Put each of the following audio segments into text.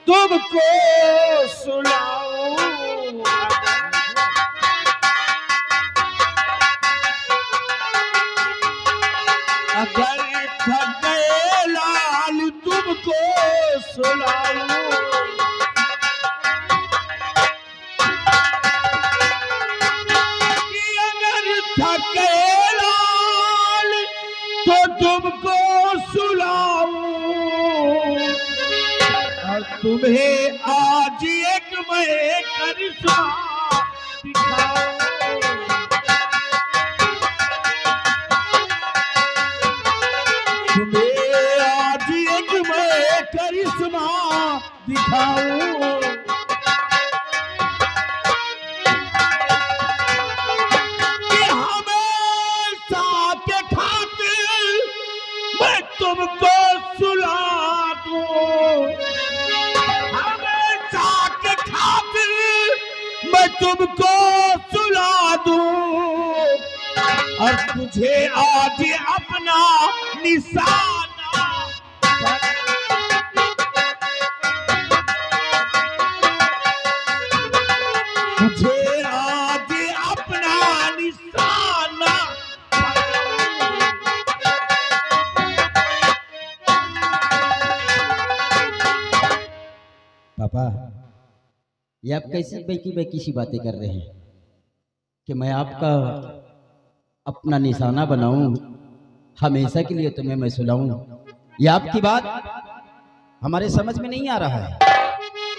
तुमको सुनाऊं। अगर थक गए लाल तुमको सुनाऊं। अगर थक गए लाल तो तुमको सुनाऊं। और तुम्हें आज एक मैं करिश्मा दिखाऊं। तुम्हें आज एक मैं करिश्मा दिखाऊं। कि हमेशा के खातिर मैं तुमको सुला दूं। हमेशा के खातिर मैं तुमको सुला दूं। और तुझे आज अपना निशाना तुझे आज अपना निशाना। पापा, ये आप कैसी बेकी बेकी सी बातें कर रहे हैं कि मैं आपका अपना निशाना बनाऊं, हमेशा के लिए तुम्हें मैं सुलाऊं। ये आपकी बात हमारे समझ में नहीं आ रहा है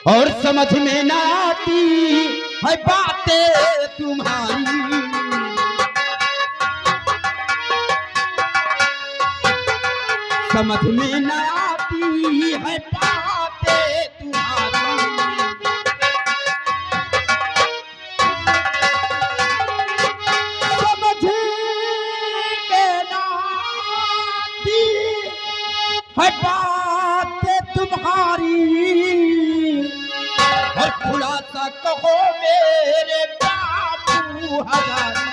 और समझ में ना आती है बातें तुम्हारी। समझ में ना आती है बातें तुम्हारी। है बातें तुम्हारी। और खुलासा कहो मेरे बाबू हजारी।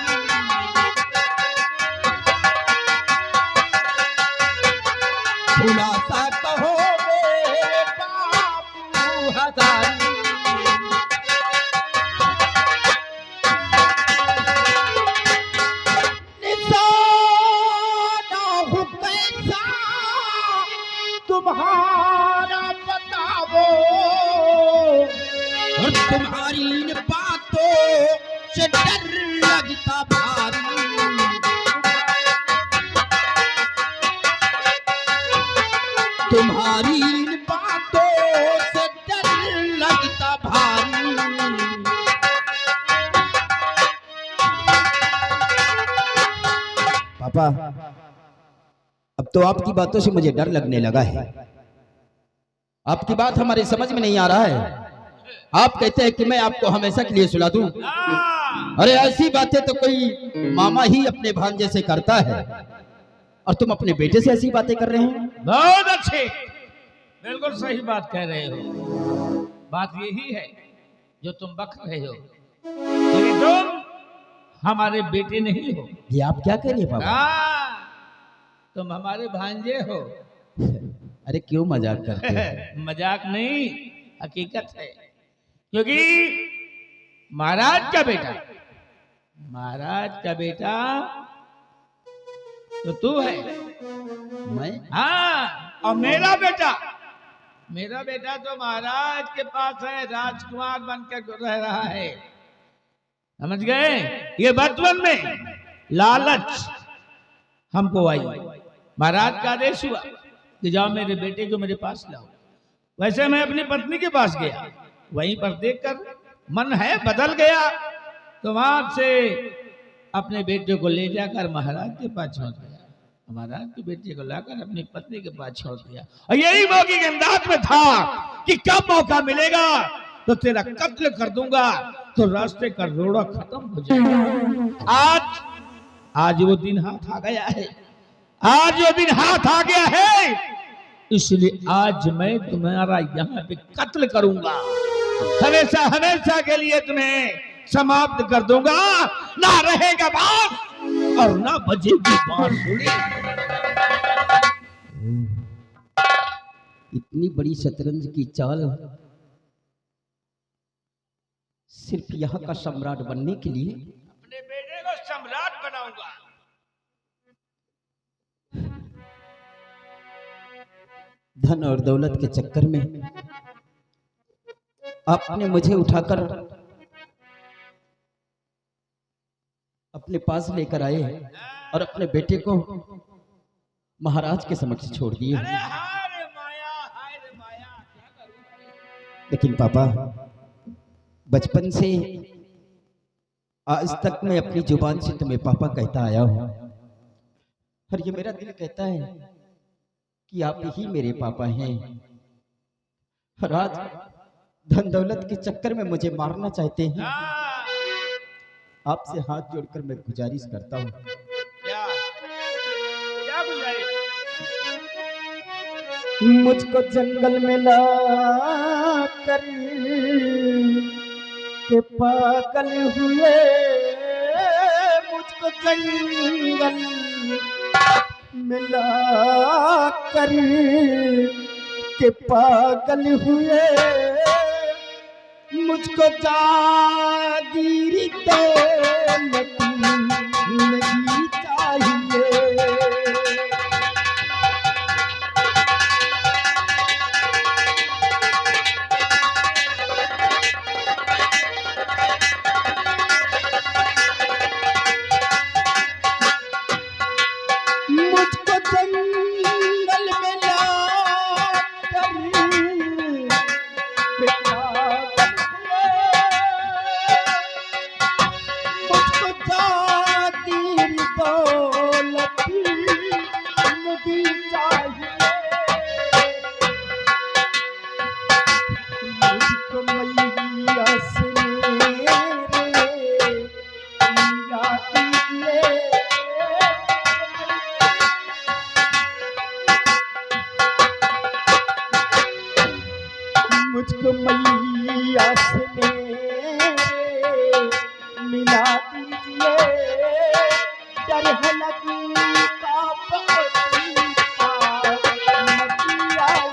खुलासा कहो मेरे बाबू हजारी। तुम्हारा बताओ और तुम्हारी इन बातों से डर लगता भारी। तुम्हारी इन बातों से डर लगता भारी। पापा, अब तो आपकी बातों से मुझे डर लगने लगा है। आपकी बात हमारे समझ में नहीं आ रहा है। आप कहते हैं कि मैं आपको हमेशा के लिए सुला दूं। अरे ऐसी बातें तो कोई मामा ही अपने भांजे से करता है और तुम अपने बेटे से ऐसी बातें कर रहे हैं। बहुत अच्छे, बिल्कुल सही बात कह रहे हो। बात यही है जो तुम बक रहे हो, लेकिन तुम हमारे बेटे नहीं हो। ये आप क्या कह रहे हैं पापा? तुम हमारे भांजे हो। अरे क्यों मजाक करते हो? मजाक नहीं, हकीकत है। क्योंकि महाराज का बेटा तो तू है। मैं? हाँ, और मेरा बेटा तो महाराज के पास है, राजकुमार बनकर रह रहा है। समझ गए? ये बचपन में लालच हमको आई। महाराज का आदेश हुआ कि जाओ मेरे बेटे को मेरे पास लाओ। वैसे मैं अपनी पत्नी के पास गया, वहीं पर देखकर मन है बदल गया, तो वहां से अपने बेटे को ले जाकर महाराज के पास छोड़ दिया। महाराज के बेटे को लाकर अपनी पत्नी के पास छोड़ दिया। और यही मौके के अंदाज में था कि कब मौका मिलेगा तो तेरा कत्ल कर दूंगा, तो रास्ते का रोड़ा खत्म हो जाएगा। आज वो दिन हाथ आ गया है। आज वो दिन हाथ आ गया है, इसलिए आज मैं तुम्हारा यहाँ पे कत्ल करूंगा। हमेशा हमेशा के लिए तुम्हें समाप्त कर दूंगा। ना रहेगा बाप और ना बजेगी बांसुरी। इतनी बड़ी शतरंज की चाल सिर्फ यहाँ का सम्राट बनने के लिए। अपने बेटे को सम्राट बनाऊंगा। धन और दौलत के चक्कर में आपने मुझे उठाकर अपने पास लेकर आए और अपने बेटे को महाराज के समक्ष छोड़ दिए। अरे हाय रे माया, हाय रे माया, क्या करूं? लेकिन पापा, बचपन से आज तक मैं अपनी जुबान से तुम्हें पापा कहता आया हूं, और ये मेरा दिल कहता है कि आप ही मेरे पापा हैं। और आज धन दौलत के चक्कर में मुझे मारना चाहते हैं। हाँ, आपसे हाथ जोड़कर मैं गुजारिश करता हूँ, क्या क्या गुजारिश? मुझको जंगल में ला कर के पागल हुए, मुझको जंगल में ला कर के पागल हुए, मुझको जागीरी दौलत नहीं चाहिए। मुझको जंगल में ला कर के पागल हुए, मुझको जागीर दौलत नहीं चाहिए। मुझको मैया से मेरे मिला दीजिए। मुझको मैया से मेरे मिला दीजिए। डर है लगता पति मची आई।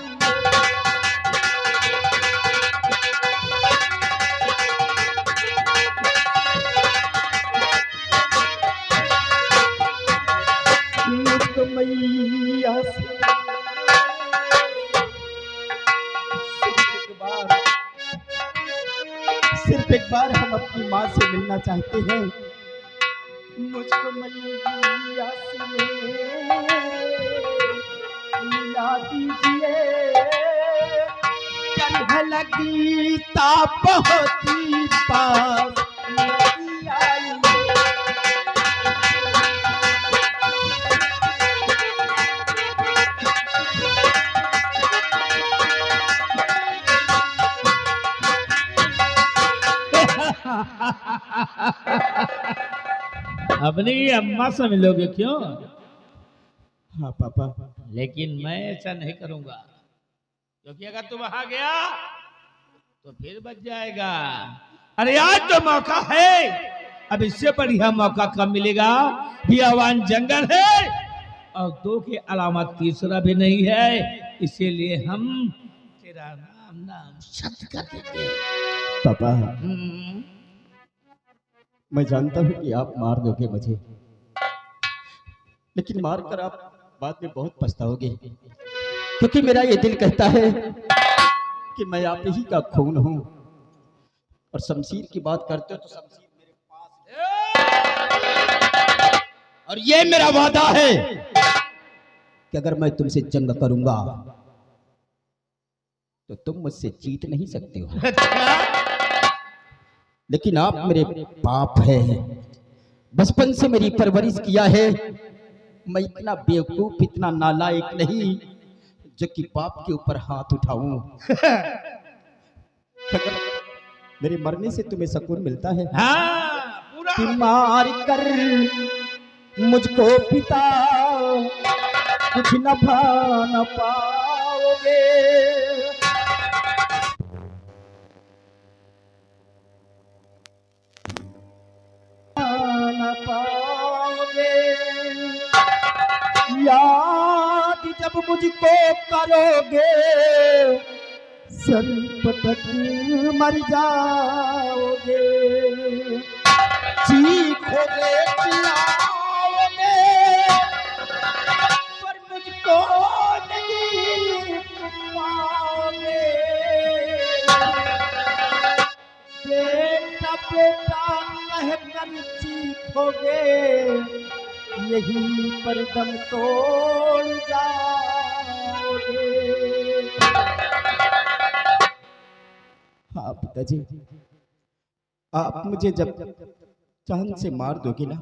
मुझको मैया से सिर्फ एक बार हम अपनी माँ से मिलना चाहते हैं। मुझको मैया से मिला दीजिए। कल लगी ताप होती पास नहीं आई। अपनी अम्मा से मिलोगे क्यों? हाँ पापा, लेकिन मैं ऐसा नहीं करूंगा, क्योंकि अगर तू वहां गया तो फिर बच जाएगा। अरे आज तो मौका है, अब इससे बढ़िया मौका कब मिलेगा? बियावान जंगल है और दो के अलावा तीसरा भी नहीं है, इसीलिए हम तेरा नाम नाम सत्य कर देंगे। पापा मैं जानता हूँ कि आप मार दोगे मुझे, लेकिन मार कर आप बाद में बहुत पछताओगे, क्योंकि मेरा ये दिल कहता है कि मैं आप ही का खून हूँ। और शमशीर की बात करते हो तो शमशीर मेरे पास है। और ये मेरा वादा है कि अगर मैं तुमसे जंग करूंगा तो तुम मुझसे जीत नहीं सकते हो। लेकिन आप मेरे बाप है, बचपन से मेरी परवरिश किया है। मैं इतना बेवकूफ, इतना नालायक नहीं जो कि बाप के ऊपर हाथ उठाऊं। अगर मेरे मरने से तुम्हें सुकून मिलता है पूरा कि मार कर मुझको पिता कुछ न भा न पाओगे। न पाओगे, याद जब मुझको करोगे सर पटक मर जाओगे, चीखोगे चिल्लाओगे पर मुझको नहीं पाओगे। बेटा बेटा कहकर चीखोगे, यहीं पर दम तोड़ जाओगे। हाँ पिताजी, आप मुझे जब चांद से मार दोगे ना,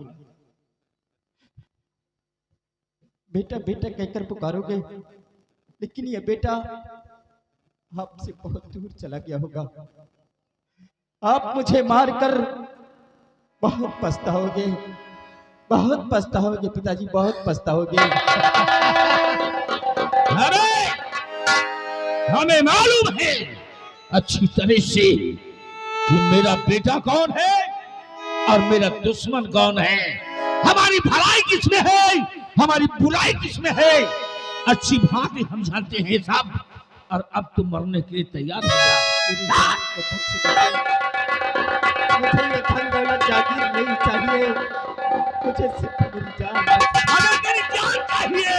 बेटा बेटा कहकर पुकारोगे, लेकिन ये बेटा आपसे बहुत दूर चला गया होगा। आप मुझे मारकर बहुत पछताओगे, बहुत पछताओगे पिताजी, बहुत पछताओगे। अरे हमें मालूम है अच्छी तरह से कि मेरा बेटा कौन है और मेरा दुश्मन कौन है, हमारी भलाई किसमें है, हमारी बुराई किसमें है, अच्छी भांति हम जानते हैं साहब। और अब तुम मरने के लिए तैयार हो जा। मुझे ये धन दौलत जागीर नहीं चाहिए, मुझे सिर्फ मेरी जान, हमें तेरी जान चाहिए।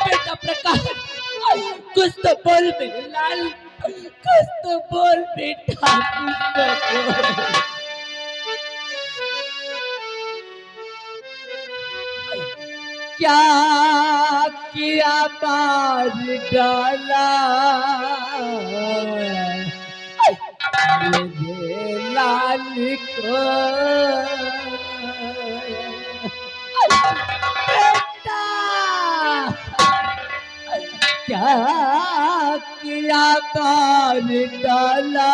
बेटा प्रकाश, कुछ तो बोल मेरे लाल, कुछ तो बोल बेटा, कुछ तो बोल। क्या किया मार डाला मेरे लाल को, बेटा क्या किया मार डाला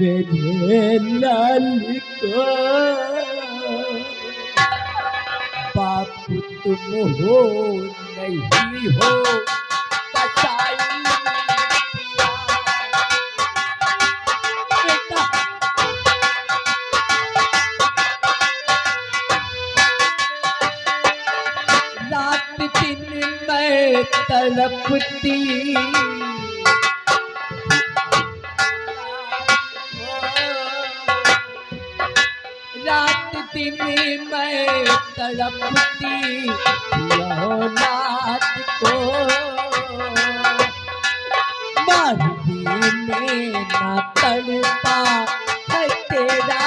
मेरे लाल को। बाप तुम हो नहीं हो कसाई, बेटा रात दिन मैं तड़पती, रात दिन मैं तड़पती औलाद को, मरने में ना तड़पा है तेरा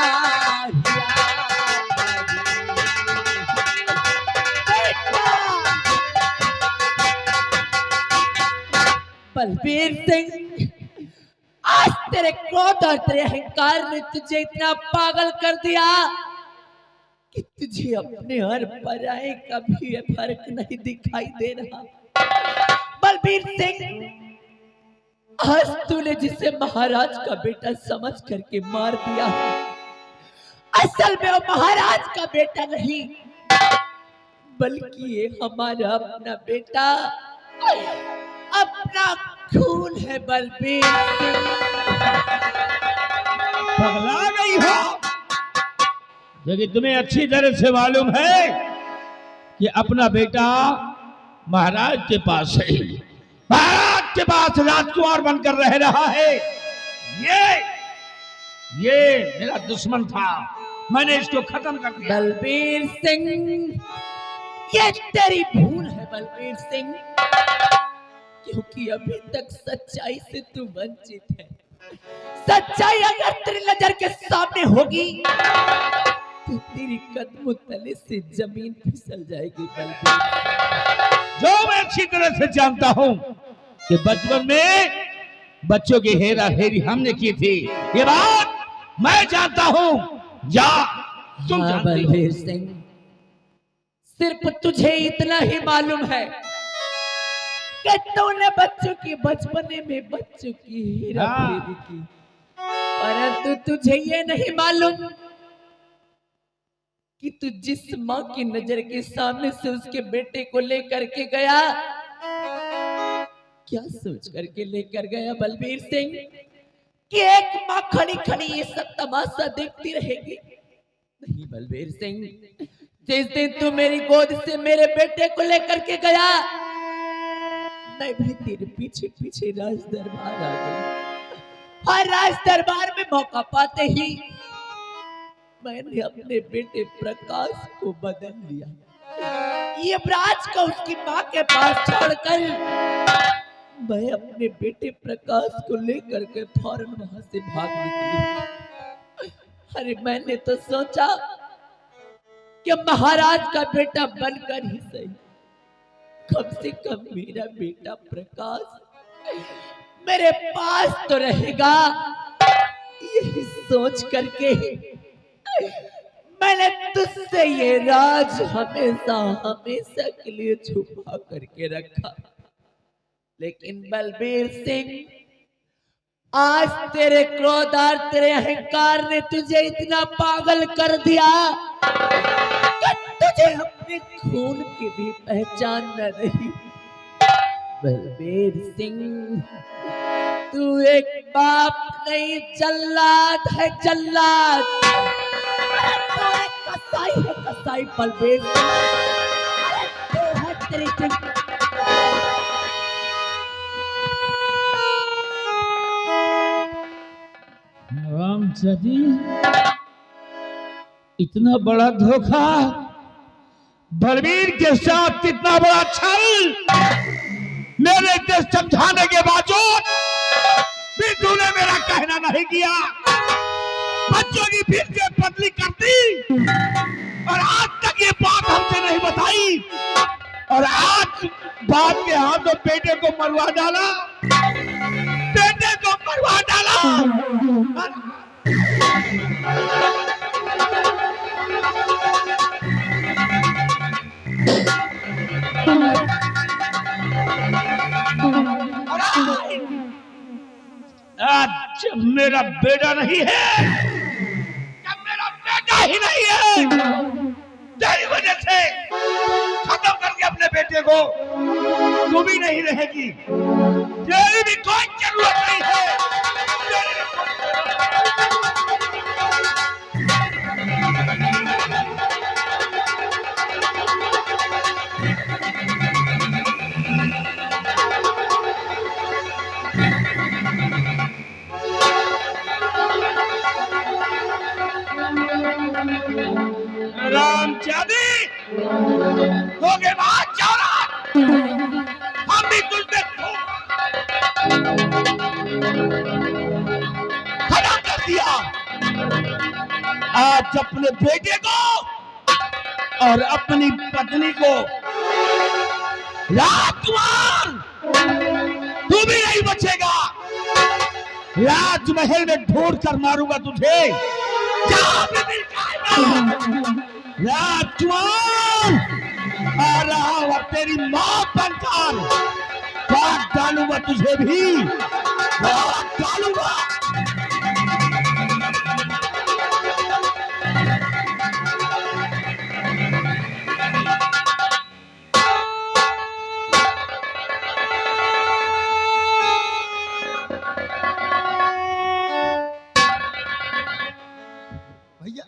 बलबीर सिंह। आज तेरे क्रोध और तेरे अहंकार ने तुझे इतना पागल कर दिया कि तुझे अपने हर पराये का भी फर्क नहीं दिखाई दे रहा। बलबीर सिंह, आज तूने जिसे महाराज का बेटा समझ करके मार दिया, असल में वो महाराज का बेटा नहीं बल्कि ये हमारा अपना बेटा, अपना खून है बलबीर सिंह। पगला गई हो, लेकिन तुम्हें अच्छी तरह से मालूम है कि अपना बेटा महाराज के पास है, महाराज के पास राजकुमार बनकर रह रहा है। ये मेरा दुश्मन था, मैंने इसको खत्म कर दिया। बलबीर सिंह, ये तेरी भूल है बलबीर सिंह, क्योंकि अभी तक सच्चाई से तू वंचित है। सच्चाई अगर तेरी नजर के सामने होगी तो तेरी कदमों तले से जमीन फिसल जाएगी बलबीर। जो मैं अच्छी तरह से जानता हूं कि बचपन में बच्चों की हेरा फेरी हमने की थी, ये बात मैं जानता हूं। जा, तुम हाँ जानती हो। बलबीर सिंह, सिर्फ तुझे इतना ही मालूम है कि तूने बच्चों की बचपने में बच्चों की हेरा हाँ। फेरी की, परंतु तुझे ये नहीं मालूम कि तू जिस माँ की नजर के सामने से उसके बेटे को लेकर के गया, क्या सोच करके लेकर गया बलबीर सिंह कि एक माँ खड़ी खड़ी ये सब तमाशा देखती रहेगी? नहीं बलबीर सिंह, जिस दिन तू मेरी गोद से मेरे बेटे को लेकर के गया, मैं भी तेरे पीछे पीछे राज दरबार आ गई, और राज दरबार में मौका पाते ही मैंने अपने बेटे प्रकाश को बदल लिया। ये ब्राज को उसकी माँ के पास छोड़कर मैं अपने बेटे प्रकाश को लेकर के फौरन वहां से भाग निकली। अरे मैंने तो सोचा कि महाराज का बेटा बनकर ही सही, कम से कम मेरा बेटा प्रकाश मेरे पास तो रहेगा। यही सोच करके मैंने तुझसे ये राज हमेशा हमेशा के लिए छुपा करके रखा। लेकिन बलबीर सिंह, आज तेरे क्रोध और तेरे अहंकार ने तुझे इतना पागल कर दिया कि तुझे अपने खून की भी पहचान न रही। बलबीर सिंह, तू एक बाप नहीं, जल्लाद है जल्लाद। तू एक कसाई है कसाई बलबीर सिंह। अरे तू है तेरी रामचंद्र, इतना बड़ा धोखा, बलबीर के साथ कितना बड़ा छल, मेरे इतने समझाने के बावजूद भी तूने मेरा कहना नहीं किया। बच्चों की फिर से बदली कर दी और आज तक ये बात हमसे नहीं बताई, और आज बाप के हाथों बेटे को मरवा डाला, बेटे को मरवा डाला। आज जब मेरा बेटा नहीं है, जब मेरा बेटा ही नहीं है, तेरी वजह से खत्म करके अपने बेटे को तू भी नहीं रहेगी, तेरी भी कोई जरूरत नहीं है। तेरी भी कोई रामचांदी धोखेबाज चौराहा, हम भी तुझ पे खड़ा कर दिया। आज अपने बेटे को और अपनी पत्नी को, राजकुमार तू भी नहीं बचेगा। राजमहल में ढूंढ कर मारूंगा तुझे, जहां भी मिल जाएगा। राजकुमार आ रहा हूं, अब तेरी मां बनकर काट डालूंगा तुझे भी, काट डालूंगा। भैया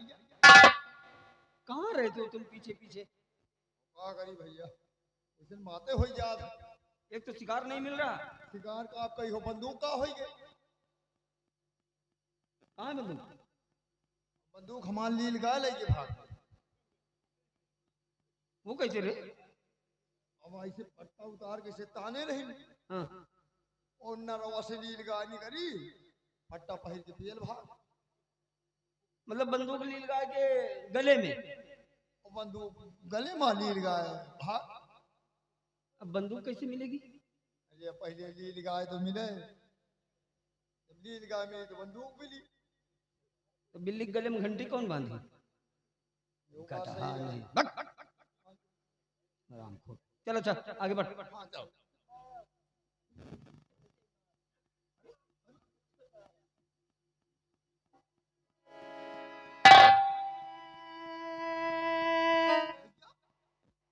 कहाँ रहे थे तुम पीछे पीछे? का करी भैया, उस दिन माते हो याद, एक तो शिकार नहीं मिल रहा। शिकार का आप कही हो, बंदूक का हो गए। कहाँ है बंदूक? बंदूक हमारे लील गाय लेके भाग गए। वो कैसे रे? अब ऐसे पट्टा उतार के से ताने रही हाँ। और नरवा से लील गाय नहीं करी, पट्टा पहन के पियल भाग। मतलब बंदूक लील गाय के गले में? और बंदूक गले में लील गाय भाग। अब बंदूक कैसे मिलेगी? ये पहले लील गाय तो मिले, जब लील गाय मिली तो बंदूक मिली। तो बिल्ली के गले में घंटी कौन बांधी? योगा कहता से हाँ ही नहीं। है। बक। आराम खोल। चलो चल आगे बढ़। हाँ चलो।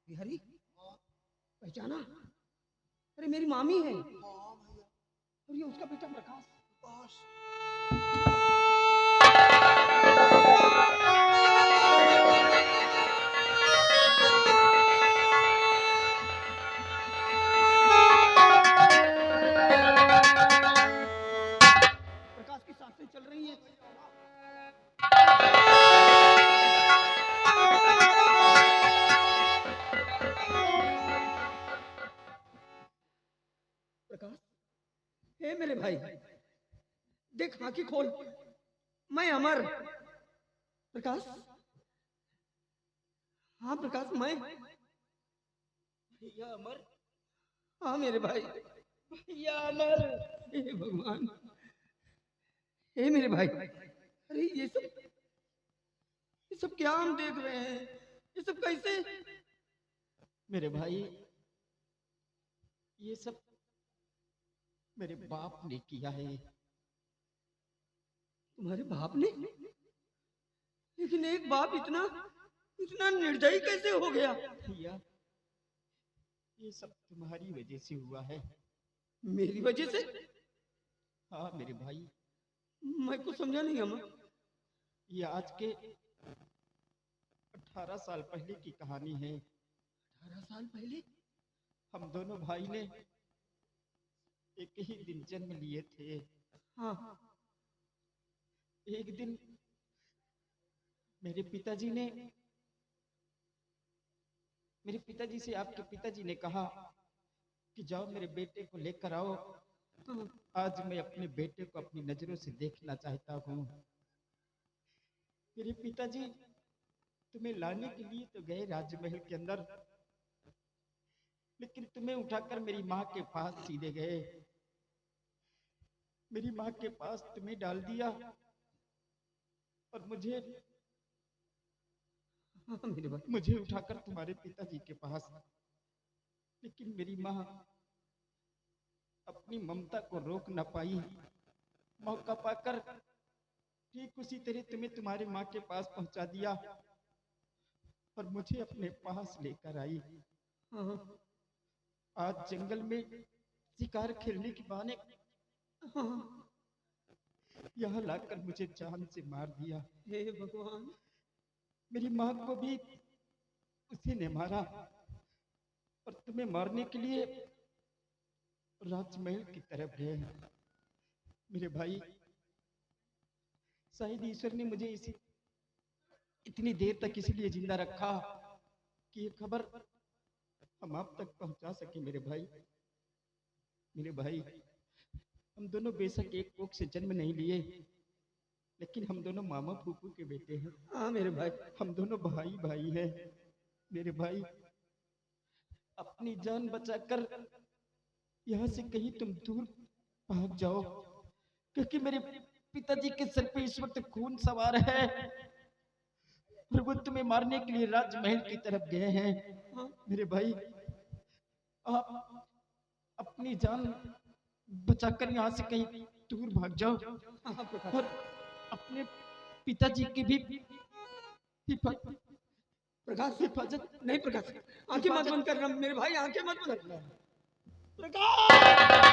बिहारी पहचाना? अरे मेरी मामी है हाँ भैया और ये उसका बेटा प्रकाश। बस प्रकाश की सांसें चल रही हैं। प्रकाश, हे मेरे भाई, देख आंखें खोल, मैं अमर। प्रकाश, हाँ प्रकाश मैं। भैया अमर, हाँ मेरे भाई, भैया अमर। हे भगवान, हे मेरे भाई, अरे ये सब क्या हम देख रहे हैं? ये सब कैसे? मेरे भाई, ये सब मेरे बाप ने किया है। तुम्हारे बाप ने? लेकिन एक बाप इतना इतना निर्दयी कैसे हो गया? भैया, ये सब तुम्हारी वजह से हुआ है। मेरी वजह से? हाँ मेरे भाई, मैं कुछ समझा नहीं अमर। ये आज के 18 साल पहले की कहानी है। 18 साल पहले? हम दोनों भाई ने एक ही दिन जन्म लिए थे। हाँ। एक दिन मेरे पिताजी से आपके पिताजी ने कहा कि जाओ मेरे बेटे को लेकर आओ। आज मैं अपने बेटे को अपनी नजरों से देखना चाहता हूँ। मेरे पिताजी तुम्हें लाने के लिए तो गए राजमहल के अंदर, लेकिन तुम्हें उठाकर मेरी माँ के पास सीधे गए। मेरी माँ के पास तुम्हें डाल दिया और मुझे उठाकर तुम्हारे पिताजी के पास। लेकिन मेरी माँ अपनी ममता को रोक न पाई। मौका पाकर ठीक उसी तरह तुम्हें तुम्हारी माँ के पास पहुंचा दिया और मुझे अपने पास लेकर आई। आज जंगल में शिकार खेलने के बहाने यहाँ लाकर मुझे जान से मार दिया। हे भगवान, मेरी माँ को भी उसी ने मारा और तुम्हें मारने के लिए राजमहल की तरफ गए। मेरे भाई, शायद ईश्वर ने मुझे इतनी देर तक इसलिए जिंदा रखा कि ये खबर हम आप तक पहुंचा सके। मेरे भाई, हम दोनों बेशक एक कोख से जन्म नहीं लिए, लेकिन हम दोनों मामा फूफू के बेटे हैं। हाँ मेरे भाई, हम दोनों भाई हैं। मेरे भाई, अपनी जान बचाकर यहाँ से कहीं तुम दूर भाग जाओ, क्योंकि मेरे पिताजी के सर पे इस वक्त खून सवार है और वो तुम्हें मारने के लिए राजमहल की तरफ गए हैं। मेरे भाई, आप अपनी जान बचाकर यहाँ से कहीं दूर भाग जाओ और अपने पिताजी की भी हिफाजत नहीं। प्रकाश, आंखें मत बंद करना मेरे भाई, आंखें मत बंद करना। प्रकाश!